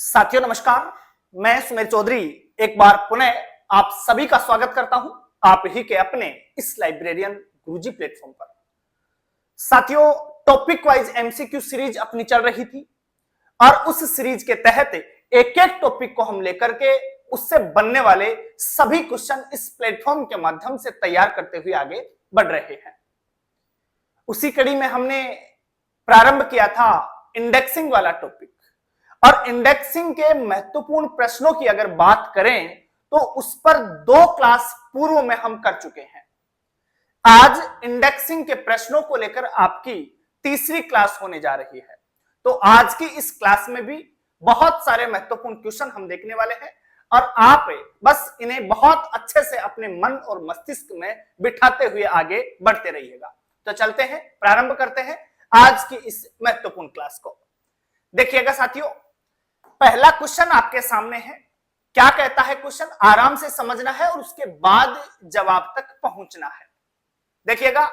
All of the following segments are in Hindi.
साथियों नमस्कार, मैं सुमेर चौधरी एक बार पुनः आप सभी का स्वागत करता हूं आप ही के अपने इस लाइब्रेरियन गुरुजी प्लेटफॉर्म पर। साथियों, टॉपिक वाइज एमसीक्यू सीरीज अपनी चल रही थी और उस सीरीज के तहत एक एक टॉपिक को हम लेकर के उससे बनने वाले सभी क्वेश्चन इस प्लेटफॉर्म के माध्यम से तैयार करते हुए आगे बढ़ रहे हैं। उसी कड़ी में हमने प्रारंभ किया था इंडेक्सिंग वाला टॉपिक, और इंडेक्सिंग के महत्वपूर्ण प्रश्नों की अगर बात करें तो उस पर 2 क्लास पूर्व में हम कर चुके हैं। आज इंडेक्सिंग के प्रश्नों को लेकर आपकी तीसरी क्लास होने जा रही है। तो आज की इस क्लास में भी बहुत सारे महत्वपूर्ण क्वेश्चन हम देखने वाले हैं और आप बस इन्हें बहुत अच्छे से अपने मन और मस्तिष्क में बिठाते हुए आगे बढ़ते रहिएगा। तो चलते हैं, प्रारंभ करते हैं आज की इस महत्वपूर्ण क्लास को। देखिएगा साथियों, पहला क्वेश्चन आपके सामने है। क्या कहता है क्वेश्चन, आराम से समझना है और उसके बाद जवाब तक पहुंचना है। देखिएगा,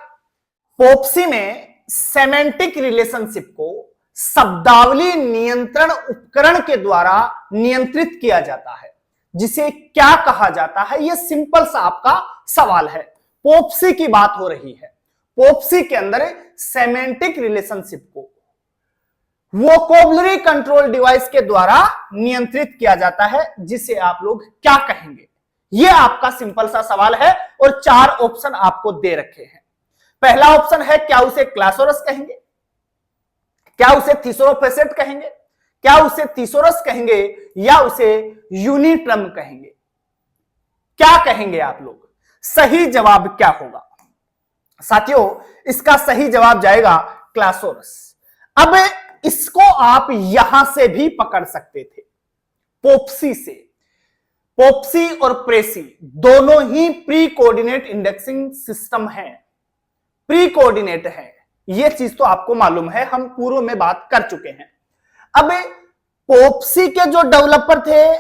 पोप्सी में सेमेंटिक रिलेशनशिप को शब्दावली नियंत्रण उपकरण के द्वारा नियंत्रित किया जाता है, जिसे क्या कहा जाता है? यह सिंपल सा आपका सवाल है। पोप्सी की बात हो रही है। पोप्सी के अंदर सेमेंटिक रिलेशनशिप को वोकैबुलरी कंट्रोल डिवाइस के द्वारा नियंत्रित किया जाता है, जिसे आप लोग क्या कहेंगे? यह आपका सिंपल सा सवाल है और 4 ऑप्शन आपको दे रखे हैं। पहला ऑप्शन है, क्या उसे क्लासोरस कहेंगे, क्या उसे थिसोरोफेसेट कहेंगे, क्या उसे थिसोरस कहेंगे, या उसे यूनिट्रम कहेंगे? क्या कहेंगे आप लोग? सही जवाब क्या होगा साथियों? इसका सही जवाब जाएगा क्लासोरस। अब इसको आप यहां से भी पकड़ सकते थे, पोप्सी से। पोप्सी और प्रेसी दोनों ही प्री कोऑर्डिनेट इंडेक्सिंग सिस्टम है, प्री कोऑर्डिनेट है। यह चीज तो आपको मालूम है, हम पूर्व में बात कर चुके हैं। अब पोप्सी के जो डेवलपर थे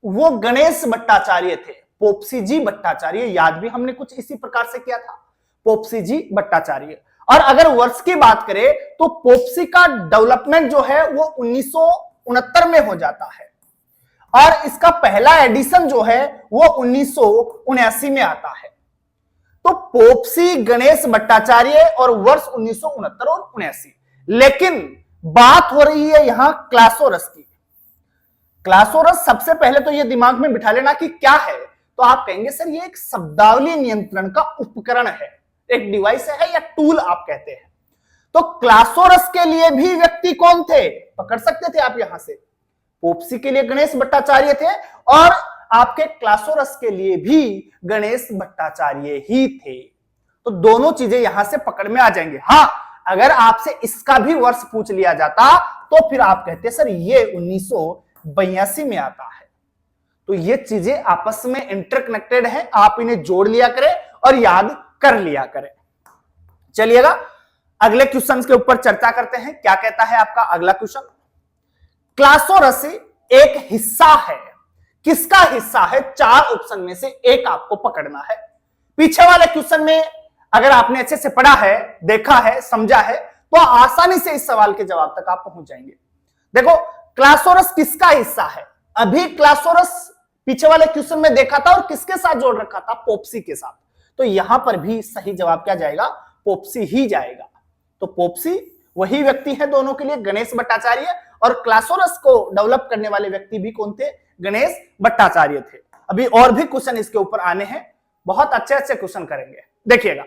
वो गणेश भट्टाचार्य थे, पोप्सी जी भट्टाचार्य। याद भी हमने कुछ इसी प्रकार से किया था, पोप्सी जी भट्टाचार्य। और अगर वर्ष की बात करें तो पोप्सी का डेवलपमेंट जो है वो 1969 में हो जाता है और इसका पहला एडिशन जो है वो 1979 में आता है। तो पोप्सी, गणेश भट्टाचार्य और वर्ष 1969 और 79। लेकिन बात हो रही है यहां क्लासोरस की। क्लासोरस सबसे पहले तो ये दिमाग में बिठा लेना कि क्या है। तो आप कहेंगे सर ये एक शब्दावली नियंत्रण का उपकरण है, एक डिवाइस है या टूल आप कहते हैं। तो क्लासोरस के लिए भी व्यक्ति कौन थे? पकड़ सकते थे आप यहां से। पोप्सी के लिए गणेश भट्टाचार्य थे और आपके क्लासोरस के लिए भी गणेश भट्टाचार्य ही थे। तो दोनों चीजें यहां से पकड़ में आ जाएंगे। हां, अगर आपसे इसका भी वर्ष पूछ लिया जाता तो फिर आप कहते सर ये 1982 में आता है। तो ये चीजें आपस में इंटरकनेक्टेड है, आप इन्हें जोड़ लिया करें और याद कर लिया करें। चलिएगा अगले क्वेश्चन के ऊपर चर्चा करते हैं। क्या कहता है आपका अगला क्वेश्चन? क्लासोरस एक हिस्सा है। किसका हिस्सा है? 4 ऑप्शन में से एक आपको पकड़ना है। पीछे वाले क्वेश्चन में अगर आपने अच्छे से पढ़ा है, देखा है, समझा है तो आसानी से इस सवाल के जवाब तक आप पहुंच जाएंगे। देखो, क्लासोरस किसका हिस्सा है? अभी क्लासोरस पीछे वाले क्वेश्चन में देखा था और किसके साथ जोड़ रखा था? पोप्सी के साथ। तो यहां पर भी सही जवाब क्या जाएगा? पोप्सी ही जाएगा। तो पोप्सी वही व्यक्ति है दोनों के लिए, गणेश भट्टाचार्य, और क्लासोरस को डेवलप करने वाले व्यक्ति भी कौन थे? गणेश भट्टाचार्य थे। अभी और भी क्वेश्चन इसके ऊपर आने हैं, बहुत अच्छे अच्छे क्वेश्चन करेंगे। देखिएगा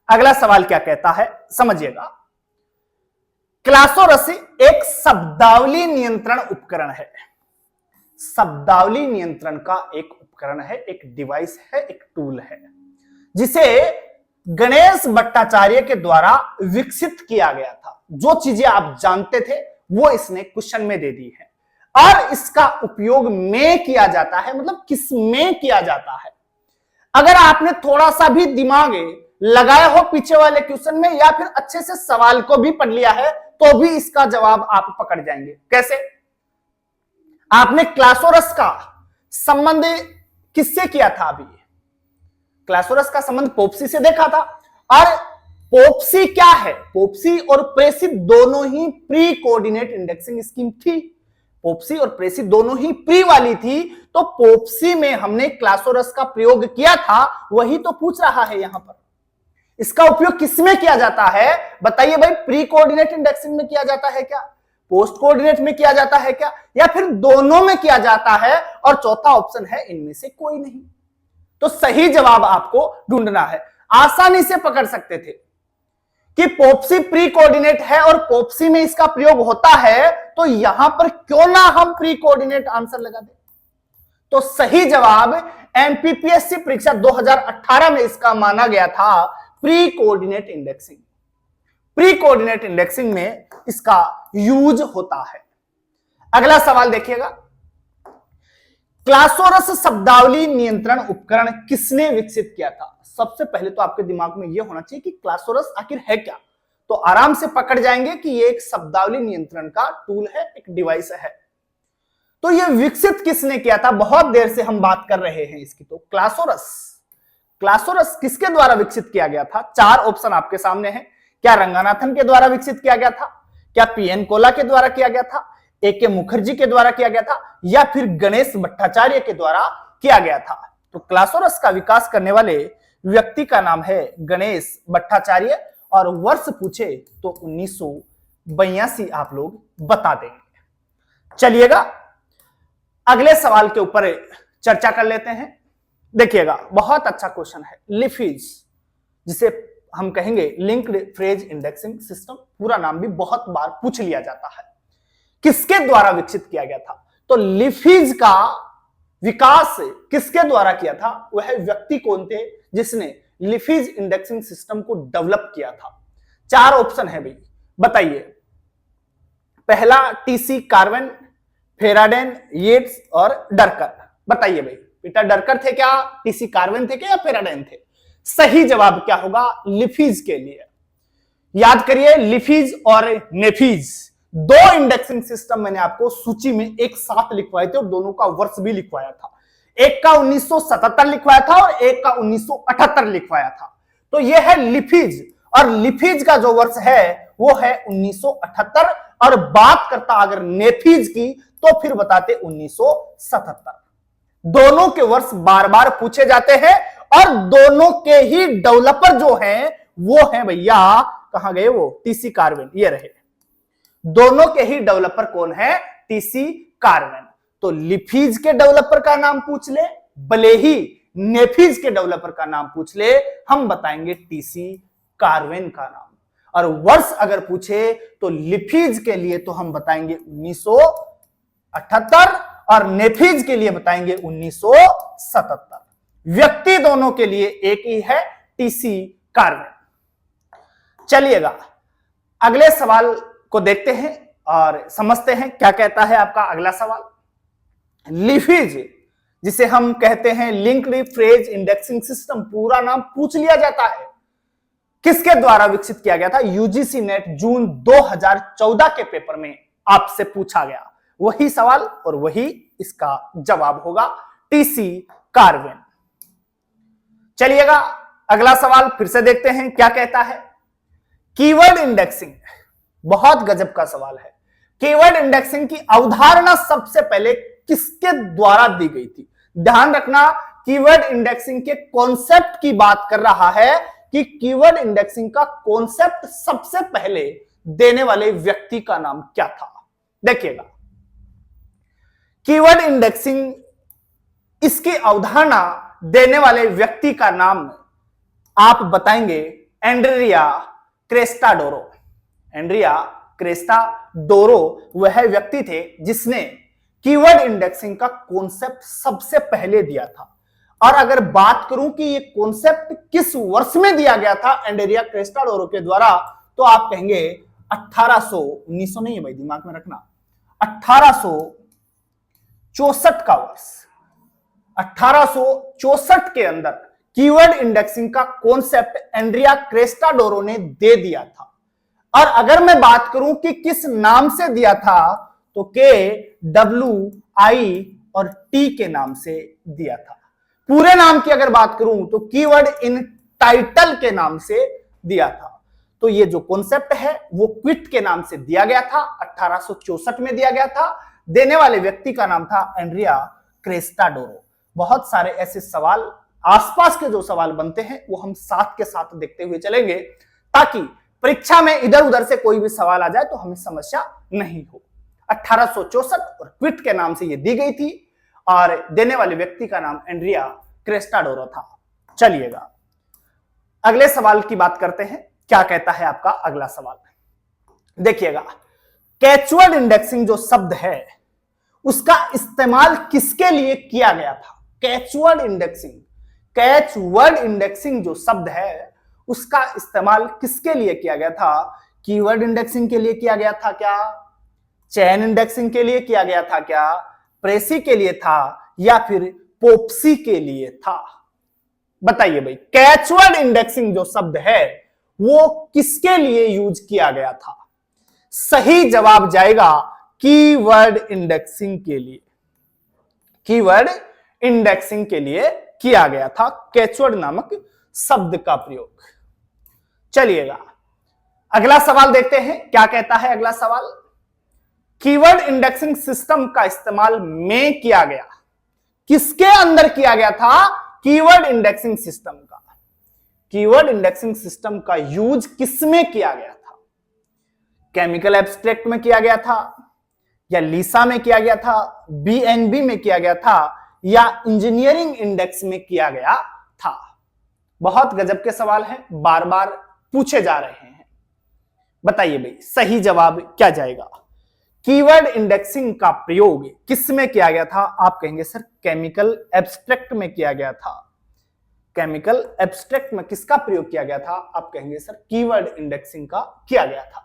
अगला सवाल क्या कहता है, समझिएगा। क्लासोरस एक शब्दावली नियंत्रण उपकरण है। शब्दावली नियंत्रण का एक उपकरण है, एक डिवाइस है, एक टूल है, जिसे गणेश भट्टाचार्य के द्वारा विकसित किया गया था। जो चीजें आप जानते थे वो इसने क्वेश्चन में दे दी है और इसका उपयोग में किया जाता है, मतलब किस में किया जाता है। अगर आपने थोड़ा सा भी दिमाग लगाया हो पीछे वाले क्वेश्चन में या फिर अच्छे से सवाल को भी पढ़ लिया है तो भी इसका जवाब आप पकड़ जाएंगे। कैसे? आपने क्लासोरस का संबंध किससे किया था? अभी क्लासोरस का संबंध पोप्सी से देखा था। और पोप्सी क्या है? पोप्सी और प्रेसी दोनों ही प्री कोऑर्डिनेट इंडेक्सिंग स्कीम थी। पोप्सी और प्रेसी दोनों ही प्री वाली थी, तो पोप्सी में हमने क्लासोरस का प्रयोग किया था, वही तो पूछ रहा है यहां पर। इसका उपयोग किसमें किया जाता है बताइए भाई? प्री कोऑर्डिनेट इंडेक्सिंग में किया जाता है क्या, पोस्ट कोऑर्डिनेट में किया जाता है क्या, या फिर दोनों में किया जाता है? और चौथा ऑप्शन है इनमें से कोई नहीं। तो सही जवाब आपको ढूंढना है। आसानी से पकड़ सकते थे कि पोप्सी प्री कोऑर्डिनेट है और पोप्सी में इसका प्रयोग होता है, तो यहां पर क्यों ना हम प्री कोऑर्डिनेट आंसर लगा दें। तो सही जवाब एमपीपीएससी परीक्षा 2018 में इसका माना गया था pre coordinate indexing. Pre coordinate indexing में इसका यूज होता है। अगला सवाल देखिएगा, क्लासोरस शब्दावली नियंत्रण उपकरण किसने विकसित किया था? सबसे पहले तो आपके दिमाग में यह होना चाहिए कि क्लासोरस आखिर है क्या, तो आराम से पकड़ जाएंगे कि यह एक शब्दावली नियंत्रण का टूल है, एक डिवाइस है। तो यह विकसित किसने किया था? बहुत देर से हम बात कर रहे हैं इसकी। तो क्लासोरस किसके द्वारा विकसित किया गया था? चार ऑप्शन आपके सामने हैं। क्या रंगनाथन के द्वारा विकसित किया गया था, क्या पीएन कोला के द्वारा किया गया था, ए.के. मुखर्जी के द्वारा किया गया था, या फिर गणेश भट्टाचार्य के द्वारा किया गया था? तो क्लासोरस का विकास करने वाले व्यक्ति का नाम है गणेश भट्टाचार्य, और वर्ष पूछे तो 1982 आप लोग बता देंगे। चलिएगा अगले सवाल के ऊपर चर्चा कर लेते हैं। देखिएगा बहुत अच्छा क्वेश्चन है। लिफीज, जिसे हम कहेंगे लिंक्ड फ्रेज इंडेक्सिंग सिस्टम, पूरा नाम भी बहुत बार पूछ लिया जाता है, किसके द्वारा विकसित किया गया था? तो लिफीज का विकास किसके द्वारा किया था? वह व्यक्ति कौन थे जिसने लिफीज इंडेक्सिंग सिस्टम को डेवलप किया था? चार ऑप्शन है भाई, बताइए। पहला टीसी कार्वेन, फेराडेन, येट्स और डरकर। बताइए भाई, पीटर डरकर थे क्या, टीसी कार्वेन थे क्या, या फेराडेन थे? सही जवाब क्या होगा? लिफीज के लिए। याद करिए, लिफीज और नेफीज दो इंडेक्सिंग सिस्टम मैंने आपको सूची में एक साथ लिखवाए थे और दोनों का वर्ष भी लिखवाया था। एक का 1977 लिखवाया था और एक का 1978 लिखवाया था। तो यह है लिफीज, और लिफीज का जो वर्ष है वो है 1978, और बात करता अगर नेफीज की तो फिर बताते 1977। दोनों के वर्ष बार बार पूछे जाते हैं, और दोनों के ही डेवलपर जो हैं वो हैं भैया, कहां गए वो, टीसी कार्वेन, ये रहे। दोनों के ही डेवलपर कौन है? टीसी कार्वेन। तो लिफीज के डेवलपर का नाम पूछ ले, भले ही नेफीज के डेवलपर का नाम पूछ ले, हम बताएंगे टीसी कार्वेन का नाम। और वर्ष अगर पूछे तो लिफीज के लिए तो हम बताएंगे 1978, और नेफीज के लिए बताएंगे 1977। व्यक्ति दोनों के लिए एक ही है, टीसी कार्वेन। चलिएगा अगले सवाल को देखते हैं और समझते हैं क्या कहता है आपका अगला सवाल। लिफीज, जिसे हम कहते हैं लिंक्ड फ्रेज इंडेक्सिंग सिस्टम, पूरा नाम पूछ लिया जाता है, किसके द्वारा विकसित किया गया था? यूजीसी नेट जून 2014 के पेपर में आपसे पूछा गया वही सवाल, और वही इसका जवाब होगा, टीसी कार्वेन। चलिएगा अगला सवाल फिर से देखते हैं क्या कहता है। कीवर्ड इंडेक्सिंग, बहुत गजब का सवाल है। कीवर्ड इंडेक्सिंग की अवधारणा सबसे पहले किसके द्वारा दी गई थी? ध्यान रखना, कीवर्ड इंडेक्सिंग के कॉन्सेप्ट की बात कर रहा है कि कीवर्ड इंडेक्सिंग का कॉन्सेप्ट सबसे पहले देने वाले व्यक्ति का नाम क्या था? देखिएगा, कीवर्ड इंडेक्सिंग, इसकी अवधारणा देने वाले व्यक्ति का नाम आप बताएंगे एंड्रिया क्रेस्टाडोरो। एंड्रिया क्रेस्टाडोरो वह व्यक्ति थे जिसने कीवर्ड इंडेक्सिंग का कॉन्सेप्ट सबसे पहले दिया था। और अगर बात करूं कि ये कॉन्सेप्ट किस वर्ष में दिया गया था एंड्रिया क्रेस्टाडोरो के द्वारा, तो आप कहेंगे 1900 नहीं है भाई, दिमाग में रखना, 1864 का वर्ष। 1864 के अंदर कीवर्ड इंडेक्सिंग का कॉन्सेप्ट एंड्रिया क्रेस्टाडोरो ने दे दिया था। और अगर मैं बात करूं कि किस नाम से दिया था, तो KWI और T के नाम से दिया था। पूरे नाम की अगर बात करूं तो कीवर्ड इन टाइटल के नाम से दिया था। तो ये जो कॉन्सेप्ट है वो क्विट के नाम से दिया गया था, 1864 में दिया गया था। देने वाले व्यक्ति का नाम था एंड्रिया क्रेस्टाडोरो। बहुत सारे ऐसे सवाल आसपास के जो सवाल बनते हैं वो हम साथ के साथ देखते हुए चलेंगे, ताकि परीक्षा में इधर उधर से कोई भी सवाल आ जाए तो हमें समस्या नहीं हो। 1864 और क्विट के नाम से ये दी गई थी और देने वाले व्यक्ति का नाम एंड्रिया क्रेस्टाडोरो था। चलिएगा अगले सवाल की बात करते हैं। क्या कहता है आपका अगला सवाल, देखिएगा। कैचवर्ड इंडेक्सिंग जो शब्द है उसका इस्तेमाल किसके लिए किया गया था? कैचवर्ड इंडेक्सिंग जो शब्द है उसका इस्तेमाल किसके लिए किया गया था? कीवर्ड इंडेक्सिंग के लिए किया गया था क्या? चेन इंडेक्सिंग के लिए किया गया था क्या? प्रेसी के लिए था या फिर पोप्सी के लिए था? बताइए भाई, कैचवर्ड इंडेक्सिंग जो शब्द है वो किसके लिए यूज किया गया था? सही जवाब जाएगा कीवर्ड इंडेक्सिंग के लिए। कीवर्ड इंडेक्सिंग के लिए किया गया था कैचवर्ड नामक शब्द का प्रयोग। चलिएगा अगला सवाल देखते हैं। क्या कहता है अगला सवाल? कीवर्ड इंडेक्सिंग सिस्टम का इस्तेमाल में किया गया, किसके अंदर किया गया था? कीवर्ड इंडेक्सिंग सिस्टम का। कीवर्ड इंडेक्सिंग सिस्टम का यूज किसमें किया गया था? केमिकल एब्स्ट्रैक्ट में किया गया था या लीसा में किया गया था, बीएनबी में किया गया था या इंजीनियरिंग इंडेक्स में किया गया था? बहुत गजब के सवाल हैं, बार बार पूछे जा रहे हैं। बताइए भाई सही जवाब क्या जाएगा? कीवर्ड इंडेक्सिंग का प्रयोग किसमें किया गया था? आप कहेंगे सर केमिकल एब्स्ट्रैक्ट में किया गया था। केमिकल एब्स्ट्रैक्ट में किसका प्रयोग किया गया था? आप कहेंगे सर कीवर्ड इंडेक्सिंग का किया गया था।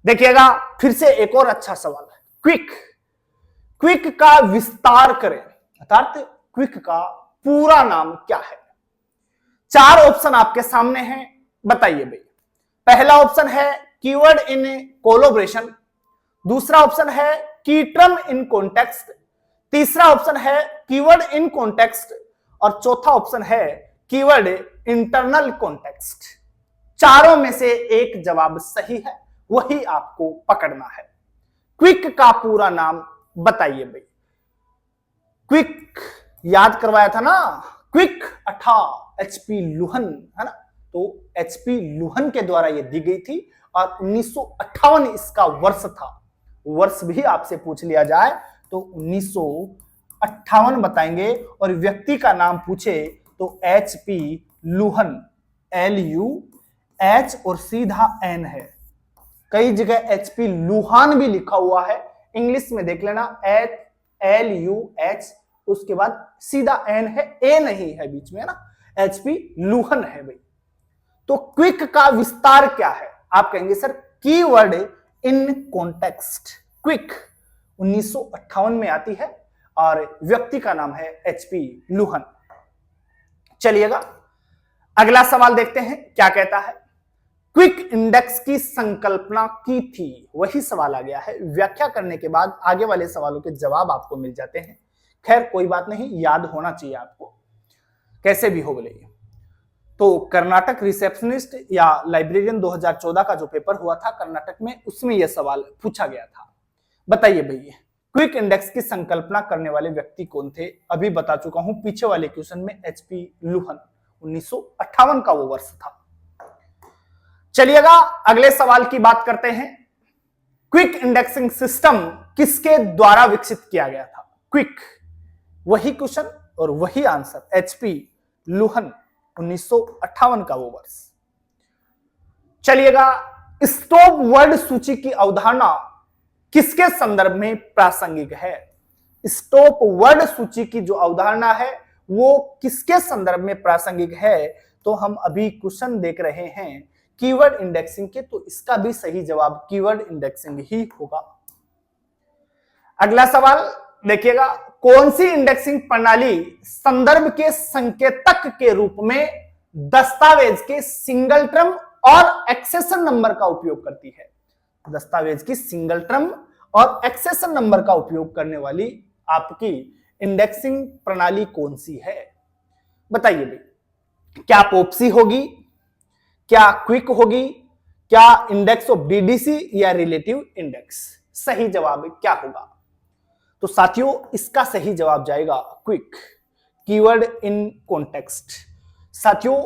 देखिएगा फिर से एक और अच्छा सवाल है। क्विक का विस्तार करें, अर्थात क्विक का पूरा नाम क्या है? 4 ऑप्शन आपके सामने हैं, बताइए भाई। पहला ऑप्शन है कीवर्ड इन कोलैबोरेशन, दूसरा ऑप्शन है की टर्म इन कॉन्टेक्स्ट, तीसरा ऑप्शन है कीवर्ड इन कॉन्टेक्स्ट और चौथा ऑप्शन है कीवर्ड इंटरनल कॉन्टेक्स्ट। चारों में से एक जवाब सही है, वही आपको पकड़ना है। क्विक का पूरा नाम बताइए भाई। क्विक याद करवाया था ना, क्विक अठा एचपी लुहन, है ना? तो एचपी लुहन के द्वारा यह दी गई थी और 1958 इसका वर्ष था। वर्ष भी आपसे पूछ लिया जाए तो 1958 बताएंगे और व्यक्ति का नाम पूछे तो एचपी लुहन, LUH और सीधा N है। कई जगह एचपी लुहान भी लिखा हुआ है, इंग्लिश में देख लेना LUH, उसके बाद सीधा N है, A नहीं है बीच में, है ना? एचपी लुहन है भाई। तो क्विक का विस्तार क्या है? आप कहेंगे sir keyword in context. Quick 1958 में आती है और व्यक्ति का नाम है एचपी लुहन। चलिएगा अगला सवाल देखते हैं। क्या कहता है? क्विक इंडेक्स की संकल्पना की थी, वही सवाल आ गया है। व्याख्या करने के बाद आगे वाले सवालों के जवाब आपको मिल जाते हैं। खैर कोई बात नहीं, याद होना चाहिए आपको, कैसे भी हो बोले। तो कर्नाटक रिसेप्शनिस्ट या लाइब्रेरियन 2014 का जो पेपर हुआ था कर्नाटक में, उसमें यह सवाल पूछा गया था। बताइए भैया क्विक इंडेक्स की संकल्पना करने वाले व्यक्ति कौन थे? अभी बता चुका हूं पीछे वाले क्वेश्चन में, एचपी लुहन। 1958 का वो वर्ष था। चलिएगा अगले सवाल की बात करते हैं। क्विक इंडेक्सिंग सिस्टम किसके द्वारा विकसित किया गया था? क्विक, वही क्वेश्चन और वही आंसर, एचपी लुहन, 1958 का वो वर्ष। चलिएगा स्टॉप वर्ड सूची की अवधारणा किसके संदर्भ में प्रासंगिक है? स्टॉप वर्ड सूची की जो अवधारणा है वो किसके संदर्भ में प्रासंगिक है? तो हम अभी क्वेश्चन देख रहे हैं कीवर्ड इंडेक्सिंग के, तो इसका भी सही जवाब कीवर्ड इंडेक्सिंग ही होगा। अगला सवाल देखिएगा, कौन सी इंडेक्सिंग प्रणाली संदर्भ के संकेतक के रूप में दस्तावेज के सिंगल टर्म और एक्सेशन नंबर का उपयोग करती है? दस्तावेज की सिंगल टर्म और एक्सेशन नंबर का उपयोग करने वाली आपकी इंडेक्सिंग प्रणाली कौन सी है? बताइए भाई। क्या पोप्सी होगी, क्या क्विक होगी, क्या इंडेक्स ऑफ डीडीसी या रिलेटिव इंडेक्स? सही जवाब क्या होगा? तो साथियों इसका सही जवाब जाएगा क्विक, कीवर्ड इन कॉन्टेक्स्ट। साथियों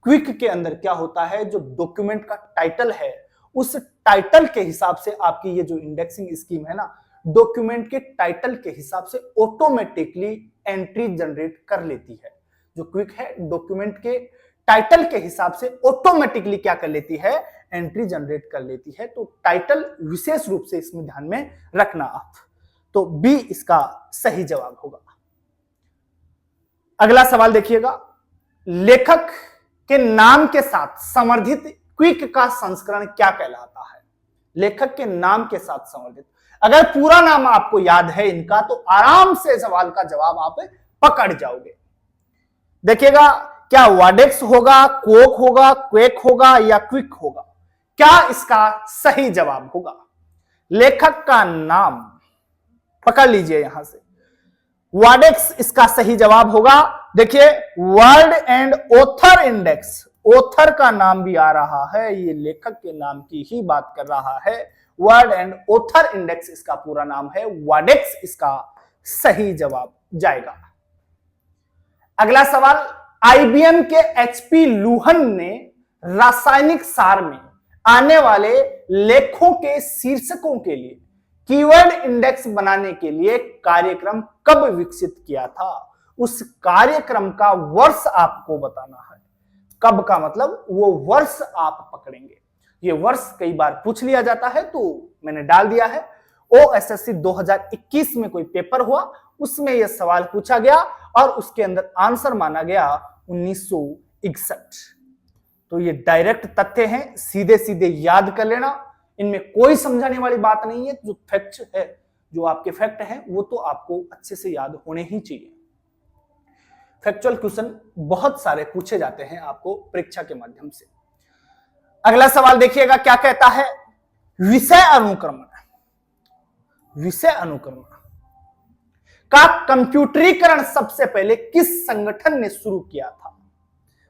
क्विक के अंदर क्या होता है, जो डॉक्यूमेंट का टाइटल है उस टाइटल के हिसाब से आपकी ये जो इंडेक्सिंग स्कीम है ना, डॉक्यूमेंट के टाइटल के हिसाब से ऑटोमेटिकली एंट्री जनरेट कर लेती है। जो क्विक है डॉक्यूमेंट के टाइटल के हिसाब से ऑटोमेटिकली क्या कर लेती है, एंट्री जनरेट कर लेती है। तो टाइटल विशेष रूप से इसमें ध्यान में रखना आप। तो बी इसका सही जवाब होगा। अगला सवाल देखिएगा, लेखक के नाम के साथ संवर्धित क्विक का संस्करण क्या कहलाता है? लेखक के नाम के साथ संवर्धित, अगर पूरा नाम आपको याद है इनका तो आराम से सवाल का जवाब आप पकड़ जाओगे। देखिएगा, क्या वाडेक्स होगा, कोक होगा, क्वेक होगा या क्विक होगा? क्या इसका सही जवाब होगा? लेखक का नाम पकड़ लीजिए यहां से, वाडेक्स इसका सही जवाब होगा। देखिए word and author index, author का नाम भी आ रहा है, ये लेखक के नाम की ही बात कर रहा है। वर्ड एंड ऑथर इंडेक्स इसका पूरा नाम है, वाडेक्स इसका सही जवाब जाएगा। अगला सवाल, आईबीएम के एचपी लूहन ने रासायनिक सार में आने वाले लेखों के शीर्षकों के लिए कीवर्ड इंडेक्स बनाने के लिए कार्यक्रम कब विकसित किया था? उस कार्यक्रम का वर्ष आपको बताना है। कब का मतलब वो वर्ष आप पकड़ेंगे। ये वर्ष कई बार पूछ लिया जाता है तो मैंने डाल दिया है। ओएसएससी 2021 में कोई पेपर हुआ, उसमें यह सवाल पूछा गया और उसके अंदर आंसर माना गया 1961। तो ये डायरेक्ट तथ्य हैं, सीधे सीधे याद कर लेना, इनमें कोई समझाने वाली बात नहीं है। जो फैक्ट है, जो आपके फैक्ट हैं वो तो आपको अच्छे से याद होने ही चाहिए। फैक्चुअल क्वेश्चन बहुत सारे पूछे जाते हैं आपको परीक्षा के माध्यम से। अगला सवाल देखिएगा, क्या कहता है, विषय अनुक्रमण, विषय अनुक्रमण का कंप्यूटरीकरण सबसे पहले किस संगठन ने शुरू किया था?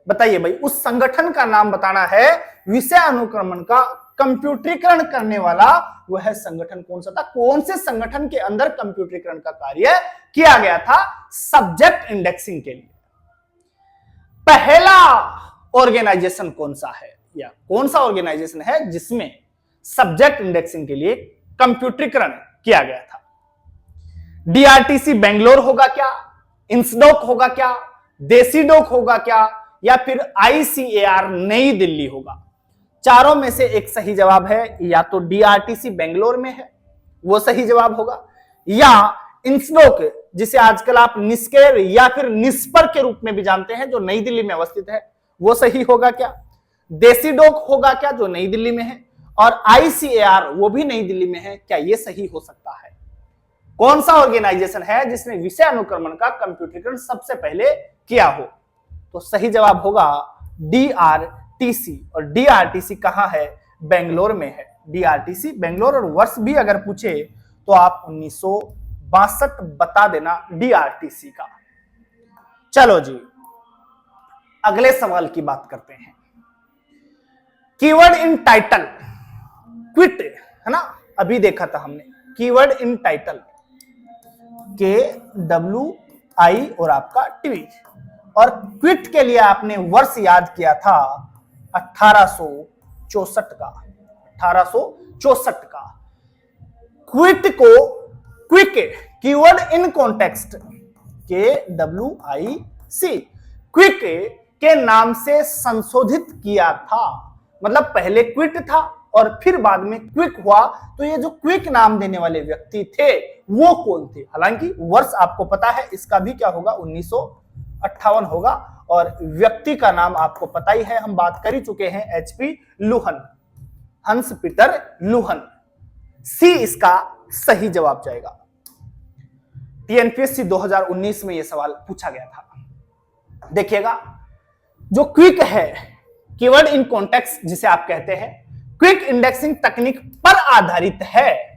बताइए भाई, उस संगठन का नाम बताना है। विषय अनुक्रमण का कंप्यूटरीकरण करने वाला वह संगठन कौन सा था? कौन से संगठन के अंदर कंप्यूटरीकरण का कार्य किया गया था सब्जेक्ट इंडेक्सिंग के लिए? पहला ऑर्गेनाइजेशन कौन सा है, या कौन सा ऑर्गेनाइजेशन है जिसमें सब्जेक्ट इंडेक्सिंग के लिए कंप्यूटरीकरण किया गया था? डीआरटीसी बेंगलोर होगा क्या, इंसडोक होगा क्या, देसीडोक होगा क्या, या फिर आईसीएआर नई दिल्ली होगा? चारों में से एक सही जवाब है। या तो डीआरटीसी बेंगलोर में है, वो सही जवाब होगा, या इंसडोक जिसे आजकल आप निस्केर या फिर निस्पर के रूप में भी जानते हैं, जो नई दिल्ली में अवस्थित है, वो सही होगा क्या? देसीडोक होगा क्या, जो नई दिल्ली में है, और आईसीएआर वो भी नई दिल्ली में है, क्या ये सही हो सकता है? कौन सा ऑर्गेनाइजेशन है जिसने विषय अनुक्रमण का कंप्यूटरीकरण सबसे पहले किया हो? तो सही जवाब होगा डीआरटीसी, और डीआरटीसी कहां है? बेंगलोर में है। डीआरटीसी बेंगलोर, और वर्ष भी अगर पूछे तो आप 1962 बता देना डीआरटीसी का। चलो जी, अगले सवाल की बात करते हैं। कीवर्ड इन टाइटल, क्विट है ना, अभी देखा था हमने। कीवर्ड इन टाइटल KWI और आपका टी, और क्विट के लिए आपने वर्ष याद किया था 1864 का, 1864 का। क्विट को quick, keyword in context KWIC, quick के नाम से संशोधित किया था। मतलब पहले क्विट था और फिर बाद में क्विक हुआ। तो ये जो क्विक नाम देने वाले व्यक्ति थे वो कौन थे? हालांकि वर्ष आपको पता है, इसका भी क्या होगा 1958 होगा, और व्यक्ति का नाम आपको पता ही है, हम बात कर ही चुके हैं, एचपी लूहन, हंस पीटर लूहन। सी इसका सही जवाब जाएगा। टीएनपीएससी 2019 में यह सवाल पूछा गया था। देखिएगा, जो क्विक है, कीवर्ड इन कॉन्टेक्स्ट जिसे आप कहते हैं, क्विक इंडेक्सिंग तकनीक पर आधारित है।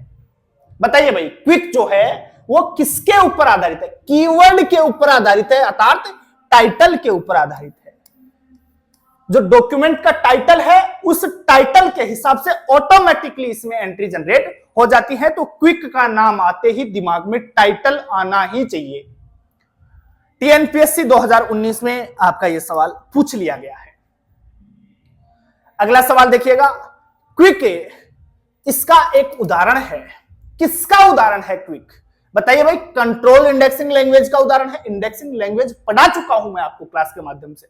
बताइए भाई, क्विक जो है वो किसके ऊपर आधारित है? कीवर्ड के ऊपर आधारित है, अर्थात टाइटल के ऊपर आधारित है। जो डॉक्यूमेंट का टाइटल है उस टाइटल के हिसाब से ऑटोमेटिकली इसमें एंट्री जनरेट हो जाती है। तो क्विक का नाम आते ही दिमाग में टाइटल आना ही चाहिए। टीएनपीएससी 2019 में आपका यह सवाल पूछ लिया गया है। अगला सवाल देखिएगा, क्विक इसका एक उदाहरण है। किसका उदाहरण है क्विक? बताइए भाई। कंट्रोल इंडेक्सिंग लैंग्वेज का उदाहरण है। इंडेक्सिंग लैंग्वेज पढ़ा चुका हूं मैं आपको क्लास के माध्यम से।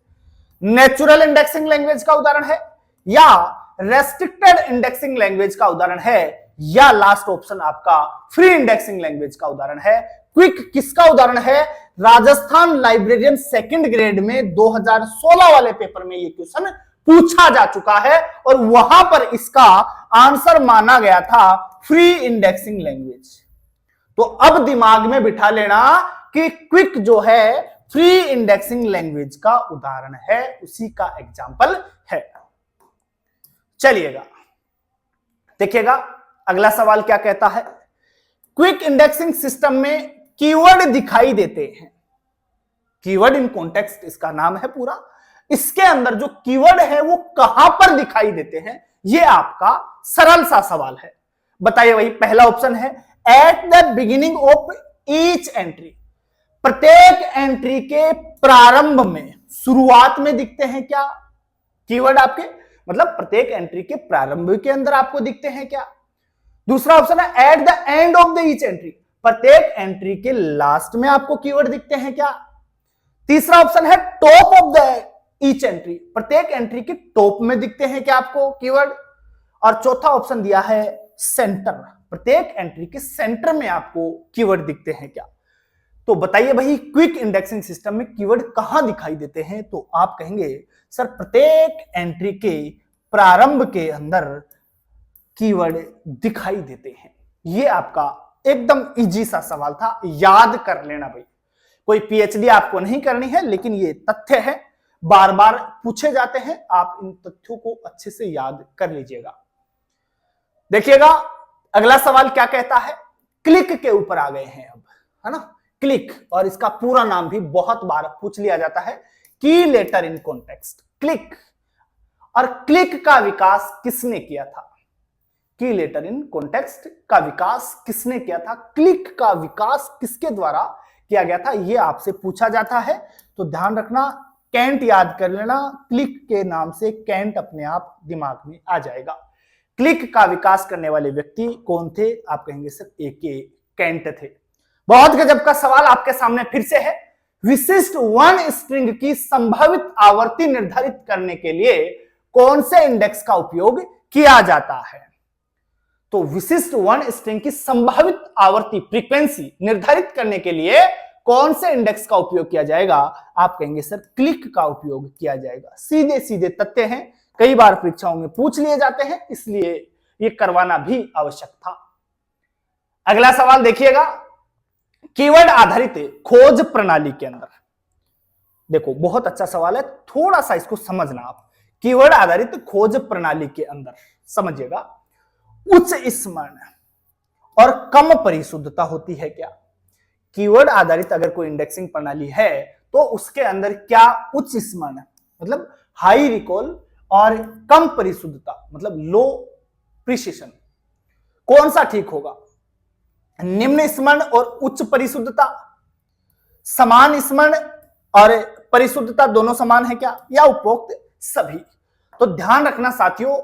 नेचुरल इंडेक्सिंग लैंग्वेज का उदाहरण है, या रेस्ट्रिक्टेड इंडेक्सिंग लैंग्वेज का उदाहरण है, या लास्ट ऑप्शन आपका फ्री इंडेक्सिंग लैंग्वेज का उदाहरण है। क्विक किसका उदाहरण है? राजस्थान लाइब्रेरियन सेकंड ग्रेड में 2016 वाले पेपर में ये क्वेश्चन पूछा जा चुका है और वहां पर इसका आंसर माना गया था फ्री इंडेक्सिंग लैंग्वेज। तो अब दिमाग में बिठा लेना कि क्विक जो है फ्री इंडेक्सिंग लैंग्वेज का उदाहरण है, उसी का एग्जाम्पल है। चलिएगा देखिएगा अगला सवाल क्या कहता है। क्विक इंडेक्सिंग सिस्टम में कीवर्ड दिखाई देते हैं। कीवर्ड इन कॉन्टेक्स्ट इसका नाम है पूरा। इसके अंदर जो कीवर्ड है वो कहां पर दिखाई देते हैं, ये आपका सरल सा सवाल है। बताइए वही। पहला ऑप्शन है at the beginning of each entry. प्रत्येक एंट्री के प्रारंभ में, शुरुआत में दिखते हैं क्या कीवर्ड आपके? मतलब प्रत्येक एंट्री के प्रारंभ के अंदर आपको दिखते हैं क्या? दूसरा ऑप्शन है at the end of the each entry. प्रत्येक एंट्री के लास्ट में आपको कीवर्ड दिखते हैं क्या? तीसरा ऑप्शन है top of the each entry. प्रत्येक एंट्री के टॉप में दिखते हैं क्या आपको कीवर्ड? और चौथा ऑप्शन दिया है सेंटर। प्रत्येक एंट्री के सेंटर में आपको कीवर्ड दिखते हैं क्या? तो बताइए भाई क्विक इंडेक्सिंग सिस्टम में कीवर्ड कहां दिखाई देते हैं? तो आप कहेंगे सर प्रत्येक एंट्री के प्रारंभ के अंदर कीवर्ड दिखाई देते हैं। ये आपका एकदम इजी सा सवाल था, याद कर लेना भाई। कोई पीएचडी आपको नहीं करनी है, लेकिन ये तथ्य है, बार बार पूछे जाते हैं। आप इन तथ्यों को अच्छे से याद कर लीजिएगा। देखिएगा अगला सवाल क्या कहता है। क्लिक के ऊपर आ गए हैं अब, है ना। क्लिक, और इसका पूरा नाम भी बहुत बार पूछ लिया जाता है, की लेटर इन कॉन्टेक्स्ट। क्लिक, और क्लिक का विकास किसने किया था? की लेटर इन कॉन्टेक्स्ट का विकास किसने किया था? क्लिक का विकास किसके द्वारा किया गया था, यह आपसे पूछा जाता है। तो ध्यान रखना, कैंट याद कर लेना। क्लिक के नाम से कैंट अपने आप दिमाग में आ जाएगा। क्लिक का विकास करने वाले व्यक्ति कौन थे? आप कहेंगे सर ए.के. कैंट थे। बहुत गजब का सवाल आपके सामने फिर से है। विशिष्ट वन स्ट्रिंग की संभावित आवर्ती निर्धारित करने के लिए कौन से इंडेक्स का उपयोग किया जाता है? तो विशिष्ट वन स्ट्रिंग की संभावित आवर्ती फ्रीक्वेंसी निर्धारित करने के लिए कौन से इंडेक्स का उपयोग किया जाएगा? आप कहेंगे सर क्लिक का उपयोग किया जाएगा। सीधे सीधे तथ्य हैं, कई बार परीक्षाओं में पूछ लिए जाते हैं, इसलिए ये करवाना भी आवश्यक था। अगला सवाल देखिएगा। कीवर्ड आधारित खोज प्रणाली के अंदर, देखो बहुत अच्छा सवाल है, थोड़ा सा इसको समझना आप। कीवर्ड आधारित खोज प्रणाली के अंदर समझिएगा, उच्च स्मरण और कम परिशुद्धता होती है क्या? कीवर्ड आधारित अगर कोई इंडेक्सिंग प्रणाली है तो उसके अंदर क्या उच्च स्मरण मतलब हाई रिकॉल और कम परिशुद्धता मतलब लो प्रिसिशन, कौन सा ठीक होगा? निम्न स्मरण और उच्च परिशुद्धता, समान स्मरण और परिशुद्धता दोनों समान है क्या, या उपरोक्त सभी? तो ध्यान रखना साथियों,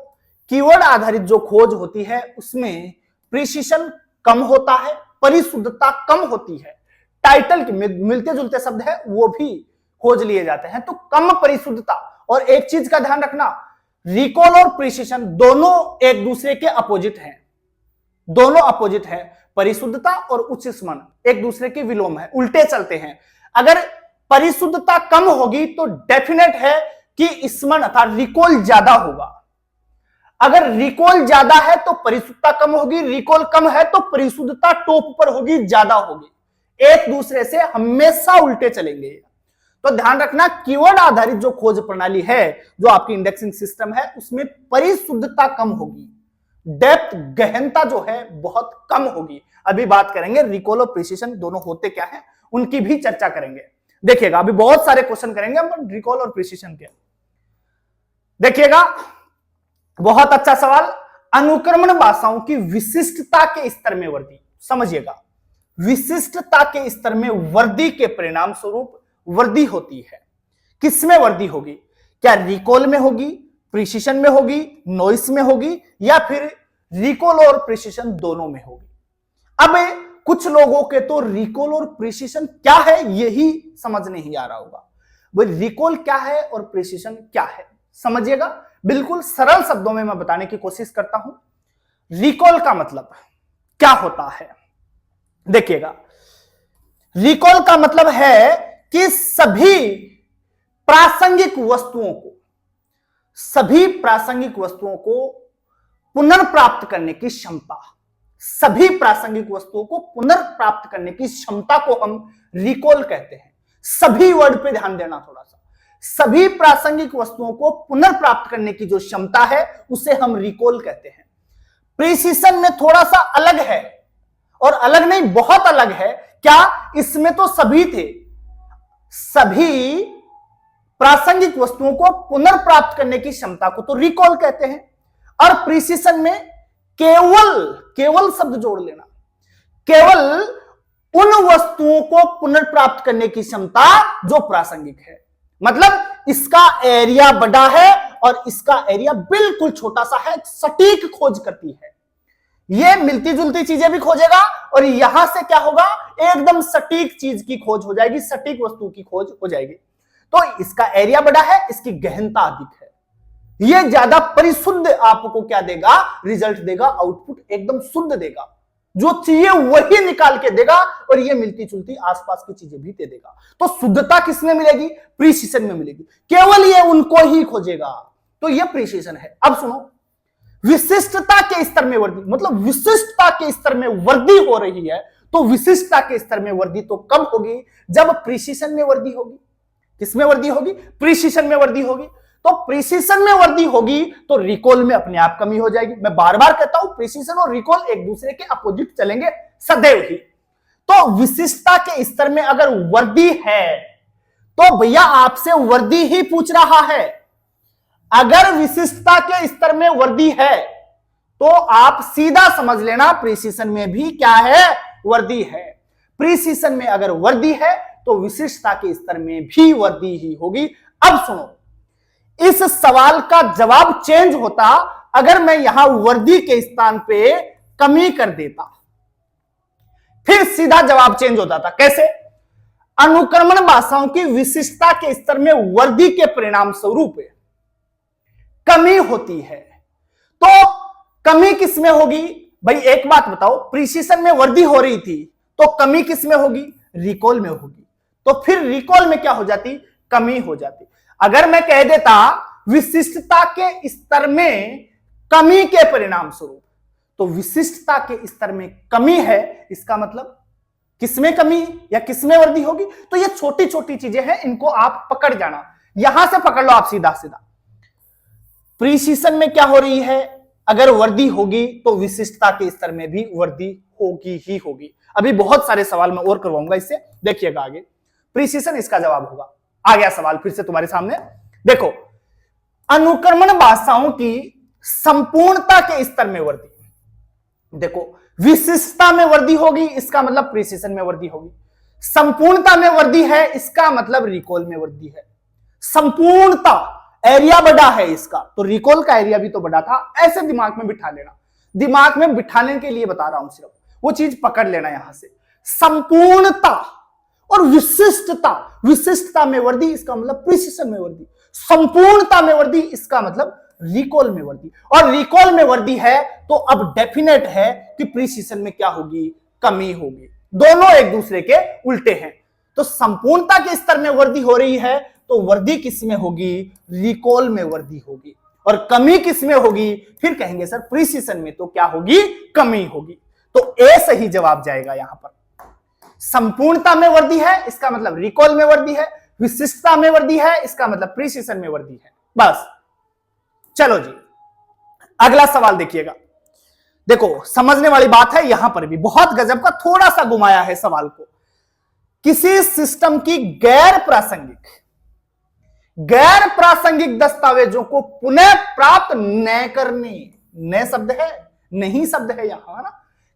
कीवर्ड आधारित जो खोज होती है उसमें प्रिसिशन कम होता है, परिशुद्धता कम होती है। टाइटल के मिलते जुलते शब्द है वो भी खोज लिए जाते हैं, तो कम परिशुद्धता। और एक चीज का ध्यान रखना, रिकॉल और प्रिसिशन दोनों एक दूसरे के अपोजिट हैं, दोनों अपोजिट हैं। परिशुद्धता और उच्च स्मरण एक दूसरे के विलोम है, उल्टे चलते हैं। अगर परिशुद्धता कम होगी तो डेफिनेट है कि स्मरण अर्थात रिकॉल ज्यादा होगा। अगर रिकॉल ज्यादा है तो परिशुद्धता कम होगी, रिकॉल कम है तो परिशुद्धता टॉप पर होगी, ज्यादा होगी। एक दूसरे से हमेशा उल्टे चलेंगे। तो ध्यान रखना, कीवर्ड आधारित जो खोज प्रणाली है, जो आपकी इंडेक्सिंग सिस्टम है, उसमें परिशुद्धता कम होगी, डेप्थ गहनता जो है बहुत कम होगी। अभी बात करेंगे रिकॉल और प्रिसिशन दोनों होते क्या है, उनकी भी चर्चा करेंगे। देखिएगा अभी बहुत सारे क्वेश्चन करेंगे हम रिकॉल और प्रिसिशन के। देखिएगा, बहुत अच्छा सवाल। अनुक्रमण भाषाओं की विशिष्टता के स्तर में वृद्धि, समझिएगा, विशिष्टता के स्तर में वृद्धि के परिणाम स्वरूप वृद्धि होती है। किसमें वृद्धि होगी? क्या रिकॉल में होगी, प्रिसिशन में होगी, नॉइस में होगी, या फिर रिकॉल और प्रिसिशन दोनों में होगी? अब कुछ लोगों के तो रिकॉल और प्रिसिशन क्या है यही समझ नहीं आ रहा होगा। भाई रिकॉल क्या है और प्रिसिशन क्या है, समझिएगा। बिल्कुल सरल शब्दों में मैं बताने की कोशिश करता हूं। रिकॉल का मतलब क्या होता है? देखिएगा, रिकॉल का मतलब है कि सभी प्रासंगिक वस्तुओं को पुनर्प्राप्त करने की क्षमता, सभी प्रासंगिक वस्तुओं को पुनर्प्राप्त करने की क्षमता को हम रिकॉल कहते हैं। सभी वर्ड पे ध्यान देना थोड़ा सा। सभी प्रासंगिक वस्तुओं को पुनर्प्राप्त करने की जो क्षमता है उसे हम रिकॉल कहते हैं। प्रिसिशन में थोड़ा सा अलग है, और अलग नहीं बहुत अलग है। क्या इसमें तो सभी थे, सभी प्रासंगिक वस्तुओं को पुनर्प्राप्त करने की क्षमता को तो रिकॉल कहते हैं, और प्रिसिशन में केवल शब्द जोड़ लेना, केवल उन वस्तुओं को पुनर्प्राप्त करने की क्षमता जो प्रासंगिक है। मतलब इसका एरिया बड़ा है और इसका एरिया बिल्कुल छोटा सा है, सटीक खोज करती है। ये मिलती जुलती चीजें भी खोजेगा और यहां से क्या होगा, एकदम सटीक चीज की खोज हो जाएगी, सटीक वस्तु की खोज हो जाएगी। तो इसका एरिया बड़ा है, इसकी गहनता अधिक है। ये ज्यादा परिशुद्ध आपको क्या देगा, रिजल्ट देगा, आउटपुट एकदम शुद्ध देगा, जो चाहिए वही निकाल के देगा, और ये मिलती जुलती आसपास की चीजें भी दे देगा। तो शुद्धता किसमें मिलेगी? प्रिसिशन में मिलेगी। केवल ये उनको ही खोजेगा, तो ये प्रिसिशन है। अब सुनो, विशिष्टता के स्तर में वृद्धि, मतलब विशिष्टता के स्तर में वृद्धि हो रही है, तो विशिष्टता के स्तर में वृद्धि तो कब होगी? जब प्रिसिशन में वृद्धि होगी। किसमें वृद्धि होगी? प्रिसिशन में वृद्धि होगी। तो प्रिसिशन में वृद्धि होगी तो रिकॉल में अपने आप कमी हो जाएगी। मैं बार बार कहता हूं, प्रिसिशन और रिकॉल एक दूसरे के अपोजिट चलेंगे सदैव ही। तो विशिष्टता के स्तर में अगर वृद्धि है तो भैया आपसे वृद्धि ही पूछ रहा है। अगर विशिष्टता के स्तर में वृद्धि है तो आप सीधा समझ लेना प्रिसिशन में भी क्या है, वृद्धि है। प्रिसिशन में अगर वृद्धि है तो विशिष्टता के स्तर में भी वृद्धि ही होगी। अब सुनो, इस सवाल का जवाब चेंज होता अगर मैं यहां वृद्धि के स्थान पे कमी कर देता, फिर सीधा जवाब चेंज हो जाता। कैसे? अनुक्रमण भाषाओं की विशिष्टता के स्तर में वृद्धि के परिणाम स्वरूप कमी होती है। तो कमी किसमें होगी? भाई एक बात बताओ, प्रिसिशन में वृद्धि हो रही थी तो कमी किसमें होगी? रिकॉल में होगी। तो फिर रिकॉल में क्या हो जाती? कमी हो जाती। अगर मैं कह देता विशिष्टता के स्तर में कमी के परिणाम स्वरूप, तो विशिष्टता के स्तर में कमी है, इसका मतलब किसमें कमी या किसमें वृद्धि होगी? तो ये छोटी छोटी चीजें हैं, इनको आप पकड़ जाना। यहां से पकड़ लो आप सीधा सीधा। प्रिसिशन में क्या हो रही है? अगर वृद्धि होगी तो विशिष्टता के स्तर में भी वृद्धि होगी ही होगी। अभी बहुत सारे सवाल मैं और करवाऊंगा इससे, देखिएगा आगे। प्रिसिशन इसका जवाब होगा। आ गया सवाल फिर से तुम्हारे सामने, देखो। अनुक्रमण भाषाओं की संपूर्णता के स्तर में वृद्धि, देखो विशिष्टता में वृद्धि होगी, इसका मतलब प्रिसिशन में वृद्धि होगी। संपूर्णता में वृद्धि है, इसका मतलब रिकॉल में वृद्धि है। संपूर्णता, एरिया बड़ा है इसका, तो रिकॉल का एरिया भी तो बड़ा था। ऐसे दिमाग में बिठा लेना, दिमाग में बिठाने के लिए बता रहा हूं, सिर्फ वो चीज पकड़ लेना यहां से। संपूर्णता और विशिष्टता, विशिष्टता में वृद्धि इसका मतलब प्रिसिशन में वृद्धि, संपूर्णता में वृद्धि इसका मतलब रिकॉल में वृद्धि। और रिकॉल में वृद्धि है तो अब डेफिनेट है कि प्रिसिशन में क्या होगी? कमी होगी। दोनों एक दूसरे के उल्टे हैं। तो संपूर्णता के स्तर में वृद्धि हो रही है तो वृद्धि किसमें होगी? रिकॉल में वृद्धि होगी। और कमी किसमें होगी? फिर कहेंगे सर प्रिसिशन में, तो क्या होगी? कमी होगी। तो ए सही जवाब जाएगा यहां पर। संपूर्णता में वृद्धि है, इसका मतलब रिकॉल में वृद्धि है। विशिष्टता में वृद्धि है, इसका मतलब प्रिसिशन में वृद्धि है। बस चलो जी, अगला सवाल देखिएगा। देखो समझने वाली बात है, यहां पर भी बहुत गजब का थोड़ा सा घुमाया है सवाल को। किसी सिस्टम की गैर प्रासंगिक गैर प्रासंगिक दस्तावेजों को पुनः प्राप्त न करने, न शब्द है, नहीं शब्द है यहां ना,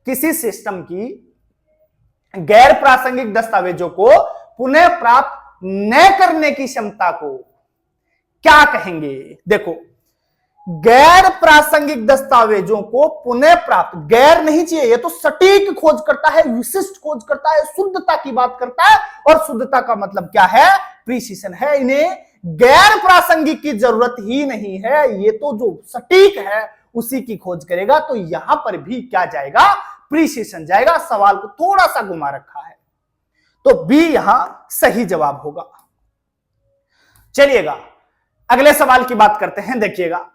किसी सिस्टम की गैर प्रासंगिक दस्तावेजों को पुनः प्राप्त न करने की क्षमता को क्या कहेंगे? देखो, गैर प्रासंगिक दस्तावेजों को पुनः प्राप्त, गैर नहीं चाहिए, ये तो सटीक खोज करता है, विशिष्ट खोज करता है, शुद्धता की बात करता है, और शुद्धता का मतलब क्या है? प्रिसीशन है। इन्हें गैर प्रासंगिक की जरूरत ही नहीं है, ये तो जो सटीक है उसी की खोज करेगा। तो यहां पर भी क्या जाएगा? प्रिसीशन जाएगा। सवाल को थोड़ा सा घुमा रखा है, तो बी यहां सही जवाब होगा। चलिएगा अगले सवाल की बात करते हैं। देखिएगा,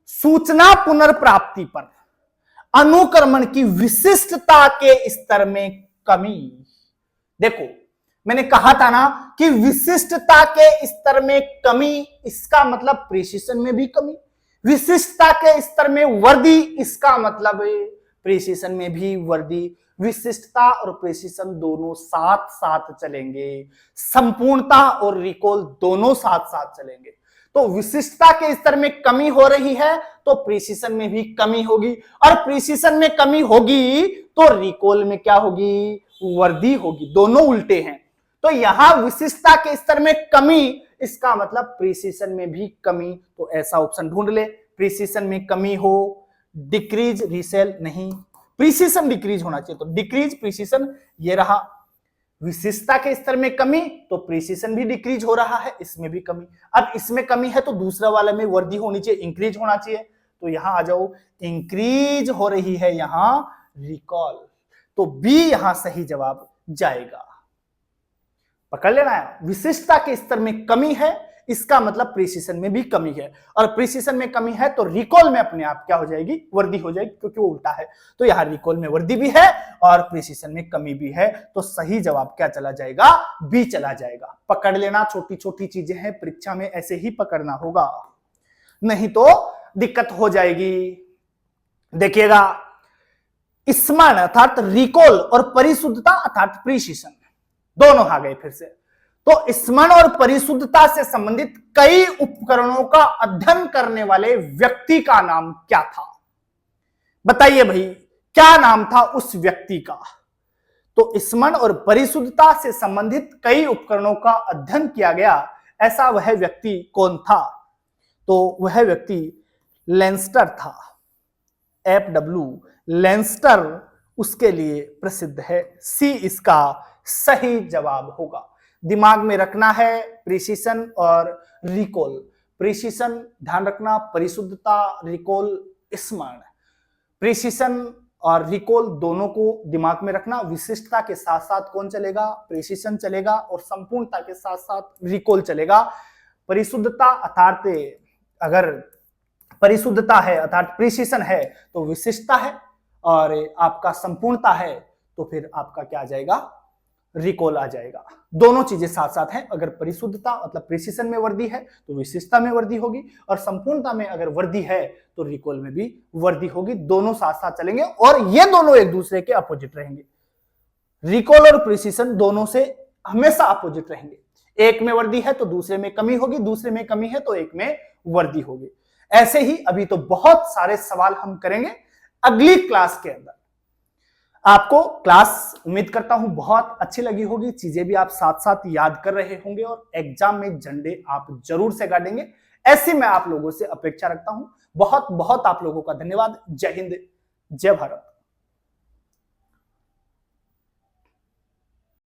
सूचना पुनर्प्राप्ति पर अनुक्रमण की विशिष्टता के स्तर में कमी। देखो, मैंने कहा था ना कि विशिष्टता के स्तर में कमी, इसका मतलब प्रिसीशन में भी कमी। विशिष्टता के स्तर में वृद्धि, इसका मतलब प्रिसीशन में भी वृद्धि। विशिष्टता और प्रिसीशन दोनों साथ साथ चलेंगे, संपूर्णता और रिकॉल दोनों साथ साथ चलेंगे। तो विशिष्टता के स्तर में कमी हो रही है तो प्रिसीशन में भी कमी होगी, और प्रिसीशन में कमी होगी तो रिकॉल में क्या होगी? वृद्धि होगी। दोनों उल्टे हैं। तो यहां विशिष्टता के स्तर में कमी, इसका मतलब प्रिसीशन में भी कमी। तो ऐसा ऑप्शन ढूंढ ले, प्रिसीशन में कमी हो, डिक्रीज रिसेल नहीं, प्रिसीशन डिक्रीज होना चाहिए, तो डिक्रीज प्रिसीशन ये रहा। विशिष्टता के स्तर में कमी तो प्रिसीशन भी डिक्रीज हो रहा है, इसमें भी कमी। अब इसमें कमी है तो दूसरा वाले में वृद्धि होनी चाहिए, इंक्रीज होना चाहिए। तो यहां आ जाओ, इंक्रीज हो रही है यहां रिकॉल, तो बी यहां सही जवाब जाएगा। पकड़ लेना है, विशिष्टता के स्तर में कमी है, इसका मतलब प्रिसीशन में भी कमी है, और प्रिसीशन में कमी है तो रिकॉल में अपने आप क्या हो जाएगी? वृद्धि हो जाएगी, क्योंकि वो उल्टा है। तो यहां रिकॉल में वृद्धि भी है और प्रिसीशन में कमी भी है, तो सही जवाब क्या चला जाएगा? बी चला जाएगा। पकड़ लेना, छोटी छोटी चीजें हैं, परीक्षा में ऐसे ही पकड़ना होगा, नहीं तो दिक्कत हो जाएगी। देखिएगा, स्मरण अर्थात रिकॉल और परिशुद्धता अर्थात प्रिसीशन दोनों आ गए फिर से। तो स्मरण और परिशुद्धता से संबंधित कई उपकरणों का अध्ययन करने वाले व्यक्ति का नाम क्या था? बताइए भाई, क्या नाम था उस व्यक्ति का? तो स्मरण और परिशुद्धता से संबंधित कई उपकरणों का अध्ययन किया गया, ऐसा वह व्यक्ति कौन था? तो वह व्यक्ति लेंस्टर था। FW लेंस्टर उसके लिए प्रसिद्ध है। सी इसका सही जवाब होगा। दिमाग में रखना है प्रिसीशन और रिकॉल। प्रिसीशन ध्यान रखना, परिशुद्धता, रिकॉल, स्मरण। प्रिसीशन और रिकॉल दोनों को दिमाग में रखना। विशिष्टता के साथ साथ कौन चलेगा? प्रिसीशन चलेगा, और संपूर्णता के साथ साथ रिकॉल चलेगा। परिशुद्धता अर्थात अगर परिशुद्धता है अर्थात प्रिसीशन है तो विशिष्टता है, और आपका संपूर्णता है तो फिर आपका क्या आ जाएगा? रिकॉल आ जाएगा। दोनों चीजें साथ साथ हैं। अगर परिशुद्धता मतलब प्रिसीशन में वृद्धि है तो विशिष्टता में वृद्धि होगी, और संपूर्णता में अगर वृद्धि है तो रिकॉल में भी वृद्धि होगी। दोनों साथ साथ चलेंगे, और ये दोनों एक दूसरे के अपोजिट रहेंगे। रिकॉल और प्रिसीशन दोनों से हमेशा अपोजिट रहेंगे। एक में वृद्धि है तो दूसरे में कमी होगी, दूसरे में कमी है तो एक में वृद्धि होगी। ऐसे ही अभी तो बहुत सारे सवाल हम करेंगे अगली क्लास के अंदर। आपको क्लास उम्मीद करता हूं बहुत अच्छी लगी होगी, चीजें भी आप साथ साथ याद कर रहे होंगे, और एग्जाम में झंडे आप जरूर से गाड़ेंगे, ऐसी मैं आप लोगों से अपेक्षा रखता हूं। बहुत बहुत आप लोगों का धन्यवाद। जय हिंद, जय भारत।